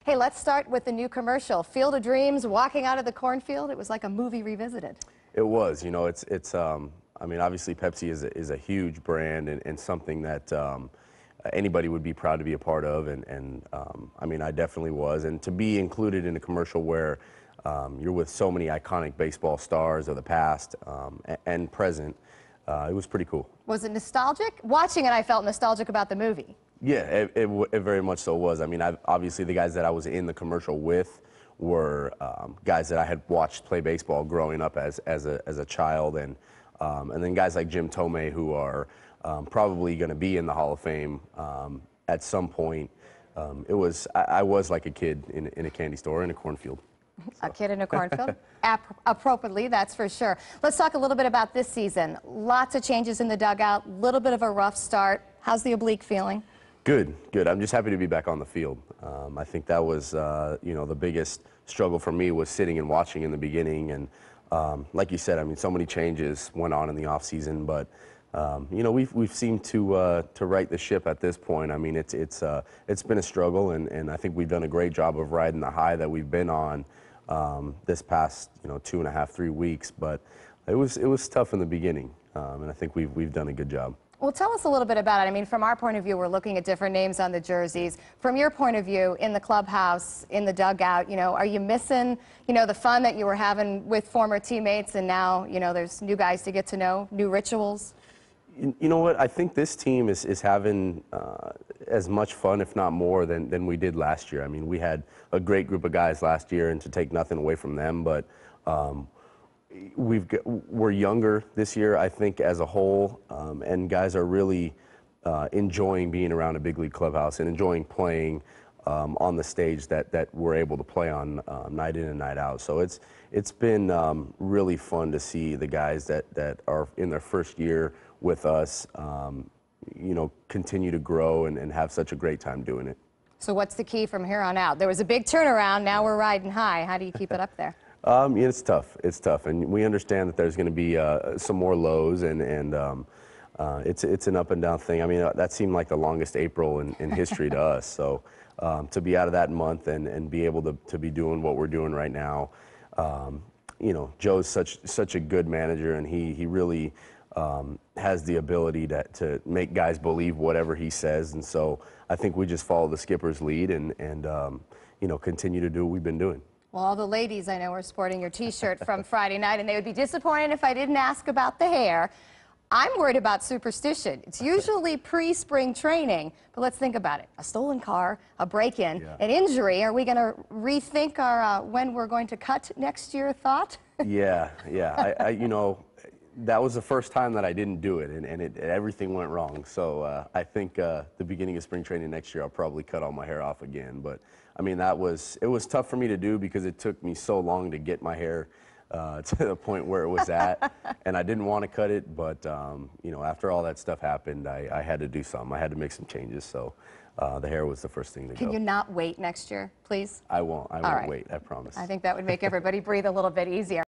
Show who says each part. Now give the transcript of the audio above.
Speaker 1: Hey, let's start with the new commercial, Field of Dreams, walking out of the cornfield. It was like a movie revisited.
Speaker 2: It was, you know, I mean, obviously Pepsi is a huge brand and something that anybody would be proud to be a part of, I mean, I definitely was. And to be included in a commercial where you're with so many iconic baseball stars of the past and present, it was pretty cool.
Speaker 1: Was it nostalgic? Watching it, I felt nostalgic about the movie.
Speaker 2: Yeah, it very much so was. I mean, obviously the guys that I was in the commercial with were guys that I had watched play baseball growing up as a child, and then guys like Jim Tomei, who are probably going to be in the Hall of Fame at some point. I was like a kid in a candy store in a cornfield.
Speaker 1: A kid in a cornfield? Appropriately, that's for sure. Let's talk a little bit about this season. Lots of changes in the dugout, little bit of a rough start. How's the oblique feeling?
Speaker 2: Good, good. I'm just happy to be back on the field. I think that was, you know, the biggest struggle for me was sitting and watching in the beginning. And like you said, I mean, so many changes went on in the off season, but you know, we've seemed to right the ship at this point. I mean, it's been a struggle, and I think we've done a great job of riding the high that we've been on this past, you know, 2.5, 3 weeks. But it was tough in the beginning, and I think we've done a good job.
Speaker 1: Well, tell us a little bit about it. I mean, from our point of view, we're looking at different names on the jerseys. From your point of view, in the clubhouse, in the dugout, you know, are you missing, you know, the fun that you were having with former teammates, and now, you know, there's new guys to get to know, new rituals?
Speaker 2: You know what? I think this team is having as much fun, if not more, than we did last year. I mean, we had a great group of guys last year, and to take nothing away from them, but we're younger this year, I think, as a whole, and guys are really enjoying being around a big league clubhouse and enjoying playing on the stage that we're able to play on night in and night out. So it's been really fun to see the guys that are in their first year with us, you know, continue to grow and have such a great time doing it.
Speaker 1: So what's the key from here on out? There was a big turnaround. Now we're riding high. How do you keep it up there?
Speaker 2: Yeah, it's tough. It's tough, and we understand that there's going to be some more lows, and it's an up and down thing. I mean, that seemed like the longest April in history to us. So to be out of that month and be able to be doing what we're doing right now, you know, Joe's such a good manager, and he really has the ability to make guys believe whatever he says. And so I think we just follow the skipper's lead and you know, continue to do what we've been doing.
Speaker 1: Well, all the ladies I know are sporting your T-shirt from Friday night, and they would be disappointed if I didn't ask about the hair. I'm worried about superstition. It's usually pre-spring training, but let's think about it. A stolen car, a break-in,
Speaker 2: Yeah.
Speaker 1: an injury. Are we going to rethink our when we're going to cut next year thought?
Speaker 2: Yeah. You know, that was the first time that I didn't do it, and everything went wrong. So I think the beginning of spring training next year, I'll probably cut all my hair off again. But I mean, it was tough for me to do because it took me so long to get my hair to the point where it was at, and I didn't want to cut it. But you know, after all that stuff happened, I had to do something. I had to make some changes. So the hair was the first thing to go.
Speaker 1: Can you not wait next year, please?
Speaker 2: I won't
Speaker 1: right.
Speaker 2: wait. I promise.
Speaker 1: I think that would make everybody breathe a little bit easier.